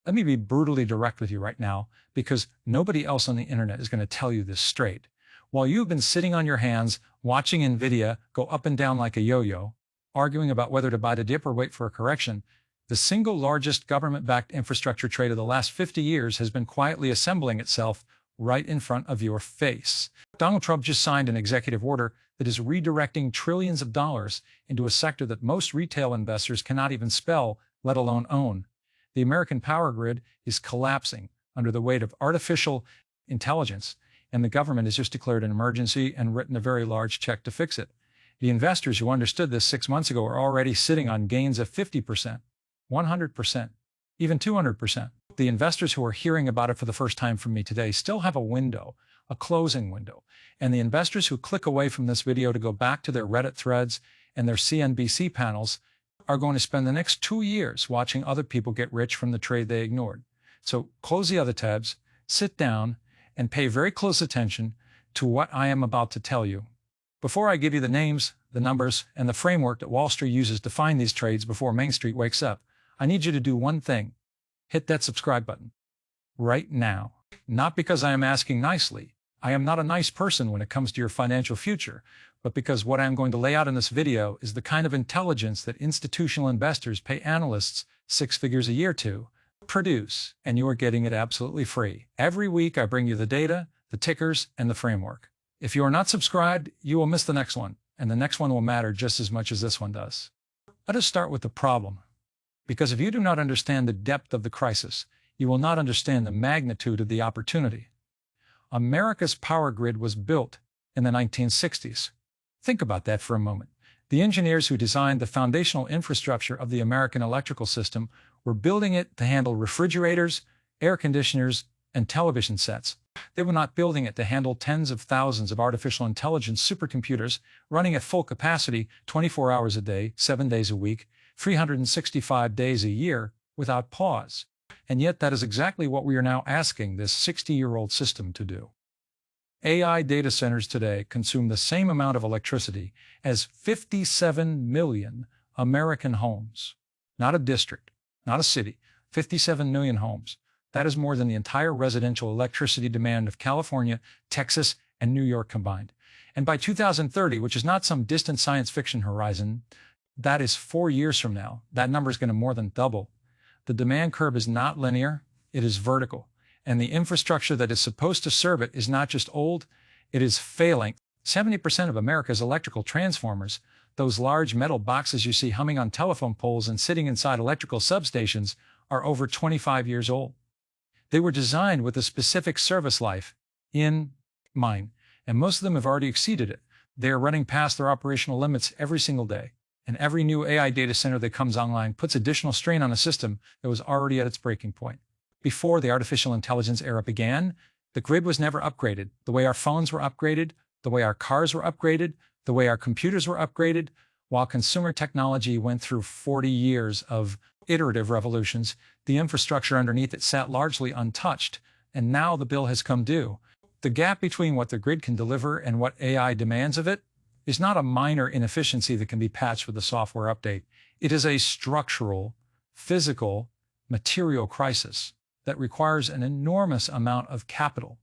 Let me be brutally direct with you right now, because nobody else on the internet is going to tell you this straight. While you've been sitting on your hands watching NVIDIA go up and down like a yo-yo, arguing about whether to buy the dip or wait for a correction, the single largest government-backed infrastructure trade of the last 50 years has been quietly assembling itself right in front of your face. Donald Trump just signed an executive order that is redirecting trillions of dollars into a sector that most retail investors cannot even spell, let alone own. The American power grid is collapsing under the weight of artificial intelligence, and the government has just declared an emergency and written a very large check to fix it. The investors who understood this 6 months ago are already sitting on gains of 50%, 100%, even 200%. The investors who are hearing about it for the first time from me today still have a window, a closing window, and the investors who click away from this video to go back to their Reddit threads and their CNBC panels are going to spend the next 2 years watching other people get rich from the trade they ignored. So close the other tabs, sit down, and pay very close attention to what I am about to tell you. Before I give you the names, the numbers, and the framework that Wall Street uses to find these trades before Main Street wakes up, I need you to do one thing. Hit that subscribe button. Right now. Not because I am asking nicely. I am not a nice person when it comes to your financial future, but because what I am going to lay out in this video is the kind of intelligence that institutional investors pay analysts 6 figures a year to produce, and you are getting it absolutely free. Every week I bring you the data, the tickers, and the framework. If you are not subscribed, you will miss the next one, and the next one will matter just as much as this one does. Let us start with the problem, because if you do not understand the depth of the crisis, you will not understand the magnitude of the opportunity. America's power grid was built in the 1960s. Think about that for a moment. The engineers who designed the foundational infrastructure of the American electrical system were building it to handle refrigerators, air conditioners, and television sets. They were not building it to handle tens of thousands of artificial intelligence supercomputers running at full capacity 24 hours a day, 7 days a week, 365 days a year without pause. And yet that is exactly what we are now asking this 60-year-old system to do. AI data centers today consume the same amount of electricity as 57 million American homes. Not a district, not a city, 57 million homes. That is more than the entire residential electricity demand of California, Texas, and New York combined. And by 2030, which is not some distant science fiction horizon, that is 4 years from now, that number is going to more than double. The demand curve is not linear, it is vertical. And the infrastructure that is supposed to serve it is not just old, it is failing. 70% of America's electrical transformers, those large metal boxes you see humming on telephone poles and sitting inside electrical substations, are over 25 years old. They were designed with a specific service life in mind, and most of them have already exceeded it. They are running past their operational limits every single day. And every new AI data center that comes online puts additional strain on a system that was already at its breaking point. Before the artificial intelligence era began, the grid was never upgraded. The way our phones were upgraded, the way our cars were upgraded, the way our computers were upgraded, while consumer technology went through 40 years of iterative revolutions, the infrastructure underneath it sat largely untouched, and now the bill has come due. The gap between what the grid can deliver and what AI demands of it is not a minor inefficiency that can be patched with a software update. It is a structural, physical, material crisis that requires an enormous amount of capital,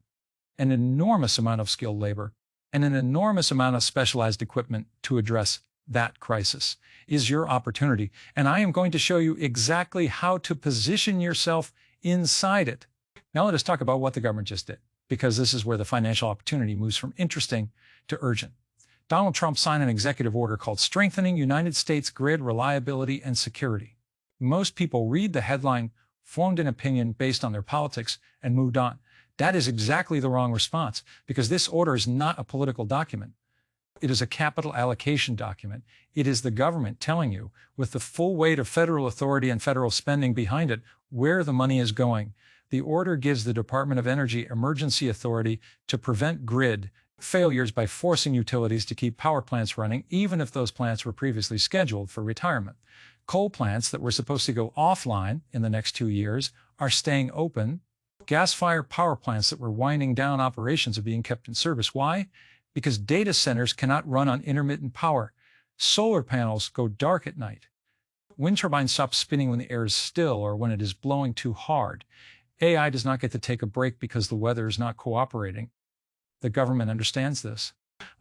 an enormous amount of skilled labor, and an enormous amount of specialized equipment to address that crisis. Is your opportunity, and I am going to show you exactly how to position yourself inside it. Now let us talk about what the government just did, because this is where the financial opportunity moves from interesting to urgent. Donald Trump signed an executive order called Strengthening United States Grid Reliability and Security. Most people read the headline, formed an opinion based on their politics, and moved on. That is exactly the wrong response, because this order is not a political document. It is a capital allocation document. It is the government telling you, with the full weight of federal authority and federal spending behind it, where the money is going. The order gives the Department of Energy emergency authority to prevent grid failures by forcing utilities to keep power plants running, even if those plants were previously scheduled for retirement. Coal plants that were supposed to go offline in the next 2 years are staying open. Gas-fired power plants that were winding down operations are being kept in service. Why? Because data centers cannot run on intermittent power. Solar panels go dark at night. wind turbine stops spinning when the air is still or when it is blowing too hard. AI does not get to take a break because the weather is not cooperating. The government understands this,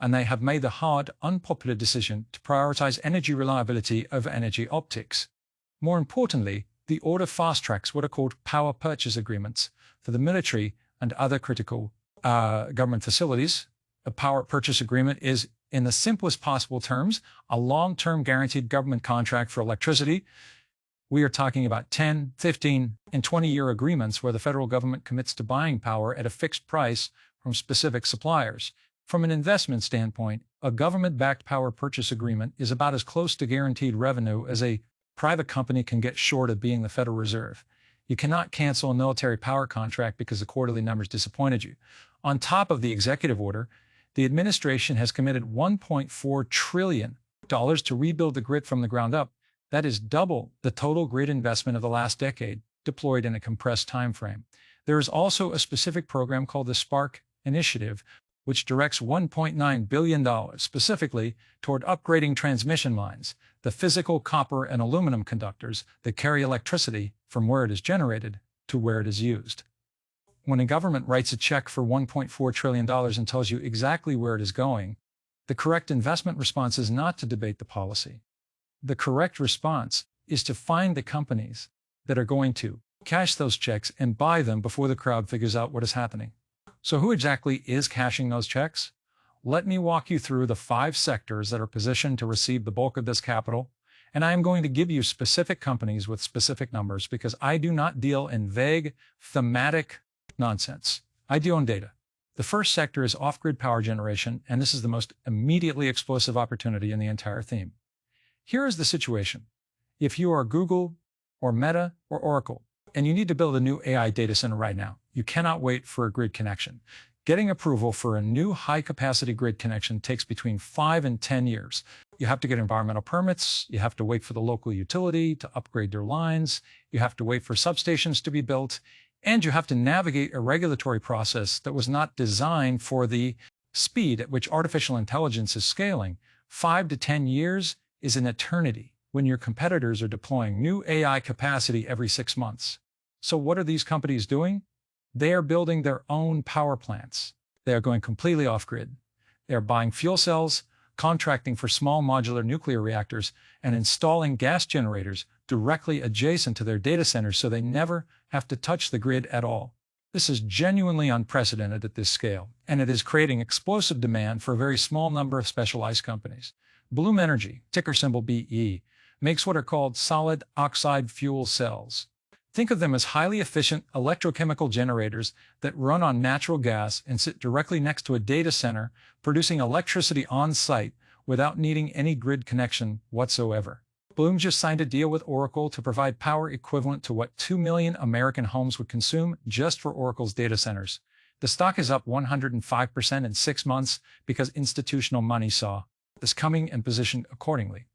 and they have made the hard, unpopular decision to prioritize energy reliability over energy optics. More importantly, the order fast-tracks what are called power purchase agreements for the military and other critical government facilities. A power purchase agreement is, in the simplest possible terms, a long-term guaranteed government contract for electricity. We are talking about 10, 15, and 20-year agreements where the federal government commits to buying power at a fixed price from specific suppliers. From an investment standpoint, a government-backed power purchase agreement is about as close to guaranteed revenue as a private company can get short of being the Federal Reserve. You cannot cancel a military power contract because the quarterly numbers disappointed you. On top of the executive order, the administration has committed $1.4 trillion to rebuild the grid from the ground up. That is double the total grid investment of the last decade, deployed in a compressed time frame. There is also a specific program called the Spark Initiative, which directs $1.9 billion specifically toward upgrading transmission lines, the physical copper and aluminum conductors that carry electricity from where it is generated to where it is used. When a government writes a check for $1.4 trillion and tells you exactly where it is going, the correct investment response is not to debate the policy. The correct response is to find the companies that are going to cash those checks and buy them before the crowd figures out what is happening. So who exactly is cashing those checks? Let me walk you through the 5 sectors that are positioned to receive the bulk of this capital, and I am going to give you specific companies with specific numbers because I do not deal in vague, thematic nonsense. I deal in data. The first sector is off-grid power generation, and this is the most immediately explosive opportunity in the entire theme. Here is the situation. If you are Google or Meta or Oracle, and you need to build a new AI data center right now, you cannot wait for a grid connection. Getting approval for a new high-capacity grid connection takes between 5 and 10 years. You have to get environmental permits, you have to wait for the local utility to upgrade their lines, you have to wait for substations to be built, and you have to navigate a regulatory process that was not designed for the speed at which artificial intelligence is scaling. 5 to 10 years is an eternity when your competitors are deploying new AI capacity every 6 months. So what are these companies doing? They are building their own power plants. They are going completely off-grid. They are buying fuel cells, contracting for small modular nuclear reactors, and installing gas generators directly adjacent to their data centers so they never have to touch the grid at all. This is genuinely unprecedented at this scale, and it is creating explosive demand for a very small number of specialized companies. Bloom Energy, ticker symbol BE, makes what are called solid oxide fuel cells. Think of them as highly efficient electrochemical generators that run on natural gas and sit directly next to a data center, producing electricity on-site without needing any grid connection whatsoever. Bloom just signed a deal with Oracle to provide power equivalent to what 2 million American homes would consume just for Oracle's data centers. The stock is up 105% in 6 months because institutional money saw this coming and positioned accordingly.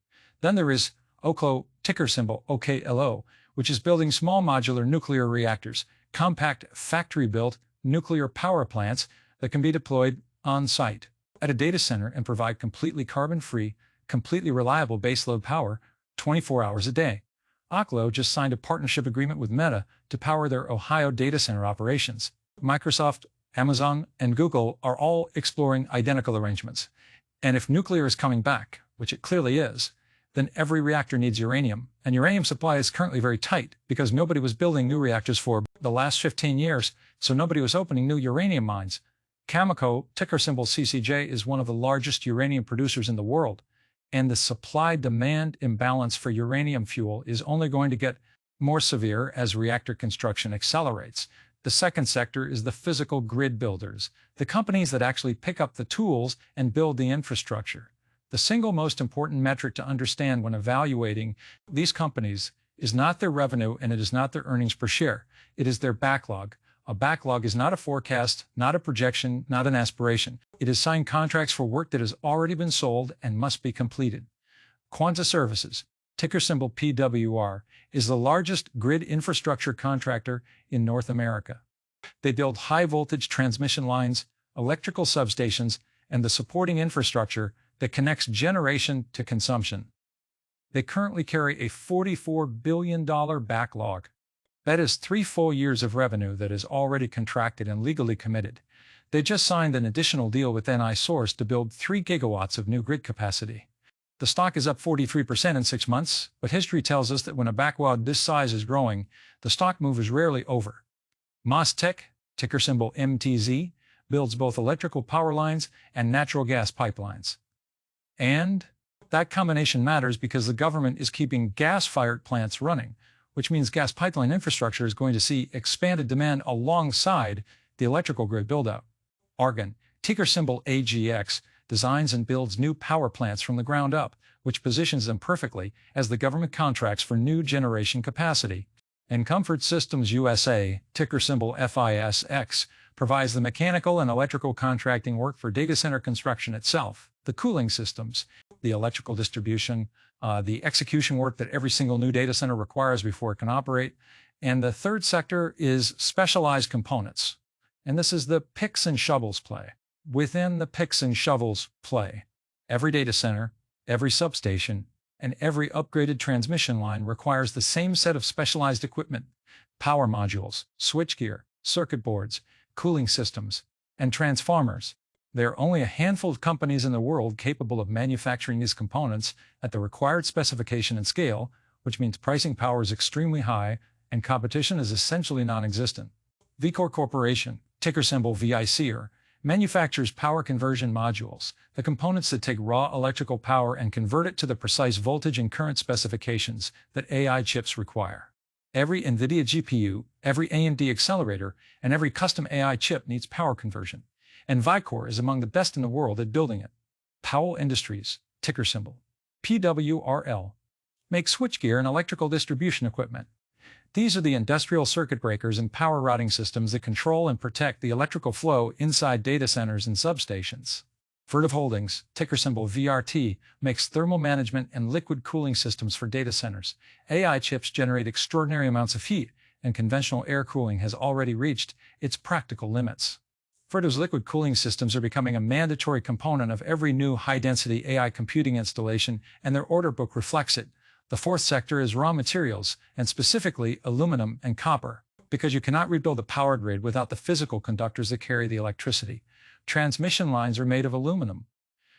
Then there is Oklo, ticker symbol OKLO, which is building small modular nuclear reactors, compact factory-built nuclear power plants that can be deployed on-site at a data center and provide completely carbon-free, completely reliable baseload power 24 hours a day. Oklo just signed a partnership agreement with Meta to power their Ohio data center operations. Microsoft, Amazon, and Google are all exploring identical arrangements. And if nuclear is coming back, which it clearly is, then every reactor needs uranium, and uranium supply is currently very tight because nobody was building new reactors for the last 15 years, so nobody was opening new uranium mines. Cameco, ticker symbol CCJ, is one of the largest uranium producers in the world, and the supply-demand imbalance for uranium fuel is only going to get more severe as reactor construction accelerates. The second sector is the physical grid builders, the companies that actually pick up the tools and build the infrastructure. The single most important metric to understand when evaluating these companies is not their revenue and it is not their earnings per share. It is their backlog. A backlog is not a forecast, not a projection, not an aspiration. It is signed contracts for work that has already been sold and must be completed. Quanta Services, ticker symbol PWR, is the largest grid infrastructure contractor in North America. They build high-voltage transmission lines, electrical substations, and the supporting infrastructure that connects generation to consumption. They currently carry a $44 billion backlog. That is 3 full years of revenue that is already contracted and legally committed. They just signed an additional deal with NI Source to build 3 gigawatts of new grid capacity. The stock is up 43% in 6 months, but history tells us that when a backlog this size is growing, the stock move is rarely over. MasTec, ticker symbol MTZ, builds both electrical power lines and natural gas pipelines. And that combination matters because the government is keeping gas-fired plants running, which means gas pipeline infrastructure is going to see expanded demand alongside the electrical grid buildout. Argon, ticker symbol AGX, designs and builds new power plants from the ground up, which positions them perfectly as the government contracts for new generation capacity. And Comfort Systems USA, ticker symbol FISX, provides the mechanical and electrical contracting work for data center construction itself, the cooling systems, the electrical distribution, the execution work that every single new data center requires before it can operate. And the third sector is specialized components. And this is the picks and shovels play. Within the picks and shovels play, every data center, every substation, and every upgraded transmission line requires the same set of specialized equipment: power modules, switchgear, circuit boards, cooling systems, and transformers. There are only a handful of companies in the world capable of manufacturing these components at the required specification and scale, which means pricing power is extremely high and competition is essentially non-existent. Vicor Corporation, ticker symbol VICR, manufactures power conversion modules, the components that take raw electrical power and convert it to the precise voltage and current specifications that AI chips require. Every NVIDIA GPU, every AMD accelerator, and every custom AI chip needs power conversion, and Vicor is among the best in the world at building it. Powell Industries, ticker symbol PWRL, makes switchgear and electrical distribution equipment. These are the industrial circuit breakers and power routing systems that control and protect the electrical flow inside data centers and substations. Vertiv Holdings, ticker symbol VRT, makes thermal management and liquid cooling systems for data centers. AI chips generate extraordinary amounts of heat, and conventional air cooling has already reached its practical limits. Vertiv's liquid cooling systems are becoming a mandatory component of every new high-density AI computing installation, and their order book reflects it. The fourth sector is raw materials, and specifically aluminum and copper, because you cannot rebuild a power grid without the physical conductors that carry the electricity. Transmission lines are made of aluminum.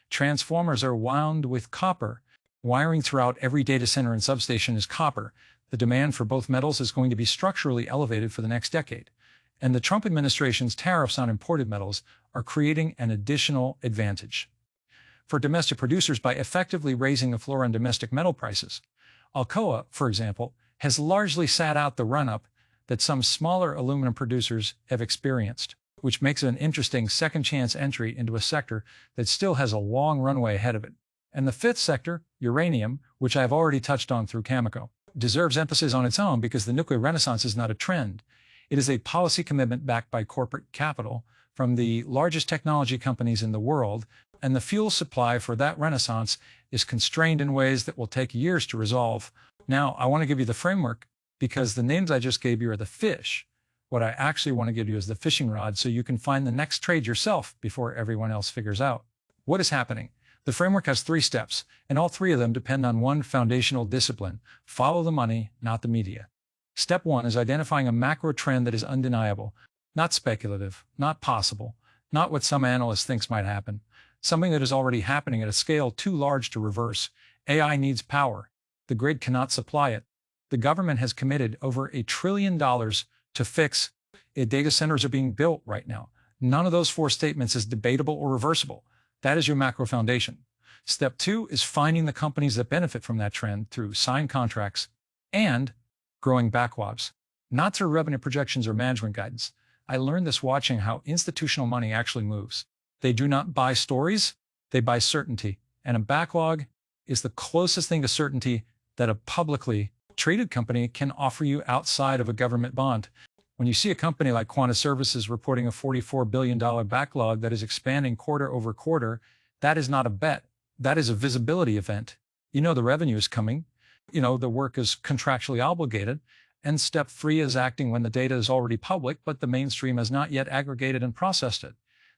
Transformers are wound with copper. Wiring throughout every data center and substation is copper. The demand for both metals is going to be structurally elevated for the next decade. And the Trump administration's tariffs on imported metals are creating an additional advantage for domestic producers by effectively raising the floor on domestic metal prices. Alcoa, for example, has largely sat out the run-up that some smaller aluminum producers have experienced, which makes it an interesting second-chance entry into a sector that still has a long runway ahead of it. And the fifth sector, uranium, which I have already touched on through Cameco, deserves emphasis on its own because the nuclear renaissance is not a trend. It is a policy commitment backed by corporate capital from the largest technology companies in the world, and the fuel supply for that renaissance is constrained in ways that will take years to resolve. Now, I want to give you the framework because the names I just gave you are the fish. What I actually want to give you is the fishing rod so you can find the next trade yourself before everyone else figures out what is happening. The framework has 3 steps, and all 3 of them depend on one foundational discipline: follow the money, not the media. Step 1 is identifying a macro trend that is undeniable, not speculative, not possible, not what some analyst thinks might happen, something that is already happening at a scale too large to reverse. AI needs power. The grid cannot supply it. The government has committed over $1 trillion to fix it. Data centers are being built right now. None of those 4 statements is debatable or reversible. That is your macro foundation. Step 2 is finding the companies that benefit from that trend through signed contracts and growing backlogs, not through revenue projections or management guidance. I learned this watching how institutional money actually moves. They do not buy stories, they buy certainty. And a backlog is the closest thing to certainty that a publicly traded company can offer you outside of a government bond. When you see a company like Quanta Services reporting a $44 billion backlog that is expanding quarter over quarter, that is not a bet. That is a visibility event. You know the revenue is coming. You know the work is contractually obligated. And step 3 is acting when the data is already public, but the mainstream has not yet aggregated and processed it.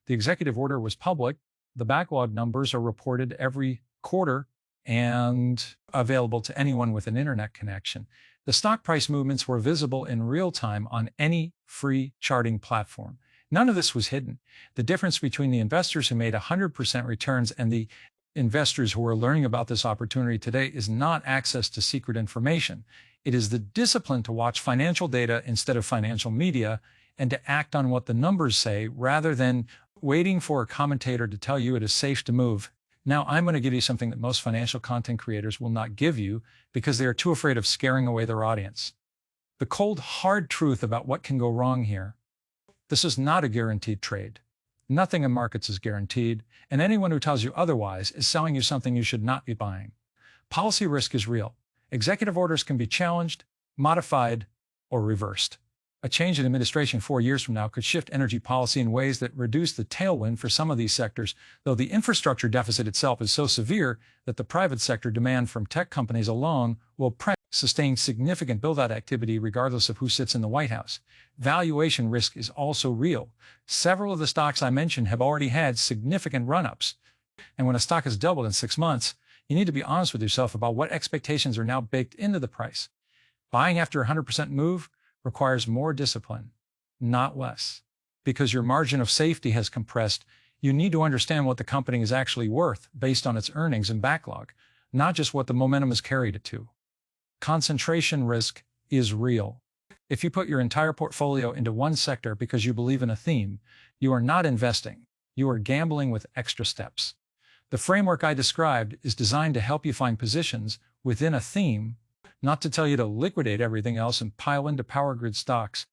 The executive order was public. The backlog numbers are reported every quarter, and available to anyone with an internet connection. The stock price movements were visible in real time on any free charting platform. None of this was hidden. The difference between the investors who made 100% returns and the investors who are learning about this opportunity today is not access to secret information. It is the discipline to watch financial data instead of financial media and to act on what the numbers say rather than waiting for a commentator to tell you it is safe to move. Now, I'm going to give you something that most financial content creators will not give you because they are too afraid of scaring away their audience. The cold, hard truth about what can go wrong here. This is not a guaranteed trade. Nothing in markets is guaranteed, and anyone who tells you otherwise is selling you something you should not be buying. Policy risk is real. Executive orders can be challenged, modified, or reversed. A change in administration 4 years from now could shift energy policy in ways that reduce the tailwind for some of these sectors, though the infrastructure deficit itself is so severe that the private sector demand from tech companies alone will sustain significant build-out activity regardless of who sits in the White House. Valuation risk is also real. Several of the stocks I mentioned have already had significant run-ups. And when a stock has doubled in 6 months, you need to be honest with yourself about what expectations are now baked into the price. Buying after a 100% move requires more discipline, not less. Because your margin of safety has compressed, you need to understand what the company is actually worth based on its earnings and backlog, not just what the momentum has carried it to. Concentration risk is real. If you put your entire portfolio into one sector because you believe in a theme, you are not investing. You are gambling with extra steps. The framework I described is designed to help you find positions within a theme, not to tell you to liquidate everything else and pile into power grid stocks.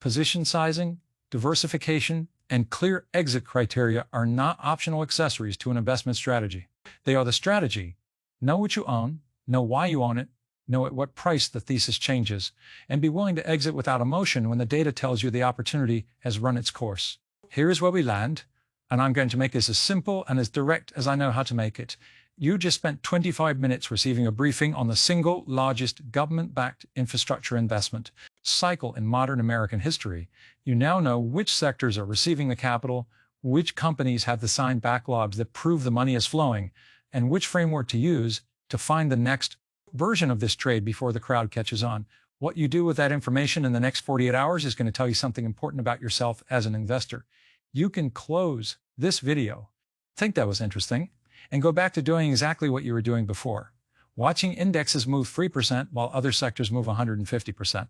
Position sizing, diversification, and clear exit criteria are not optional accessories to an investment strategy. They are the strategy. Know what you own, know why you own it, know at what price the thesis changes, and be willing to exit without emotion when the data tells you the opportunity has run its course. Here's where we land, and I'm going to make this as simple and as direct as I know how to make it. You just spent 25 minutes receiving a briefing on the single largest government-backed infrastructure investment cycle in modern American history. You now know which sectors are receiving the capital, which companies have the signed backlogs that prove the money is flowing, and which framework to use to find the next version of this trade before the crowd catches on. What you do with that information in the next 48 hours is going to tell you something important about yourself as an investor. You can close this video, think that was interesting, and go back to doing exactly what you were doing before. Watching indexes move 3% while other sectors move 150%.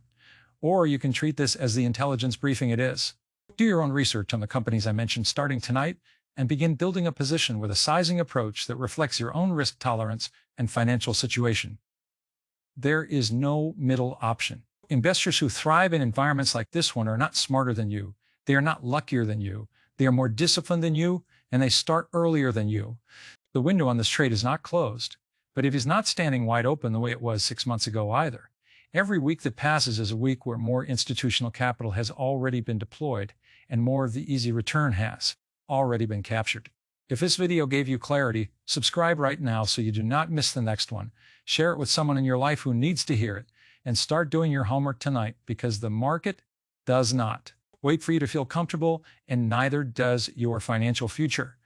Or you can treat this as the intelligence briefing it is. Do your own research on the companies I mentioned starting tonight and begin building a position with a sizing approach that reflects your own risk tolerance and financial situation. There is no middle option. Investors who thrive in environments like this one are not smarter than you. They are not luckier than you. They are more disciplined than you, and they start earlier than you. The window on this trade is not closed, but it is not standing wide open the way it was 6 months ago either. Every week that passes is a week where more institutional capital has already been deployed, and more of the easy return has already been captured. If this video gave you clarity, subscribe right now so you do not miss the next one. Share it with someone in your life who needs to hear it, and start doing your homework tonight because the market does not wait for you to feel comfortable, and neither does your financial future.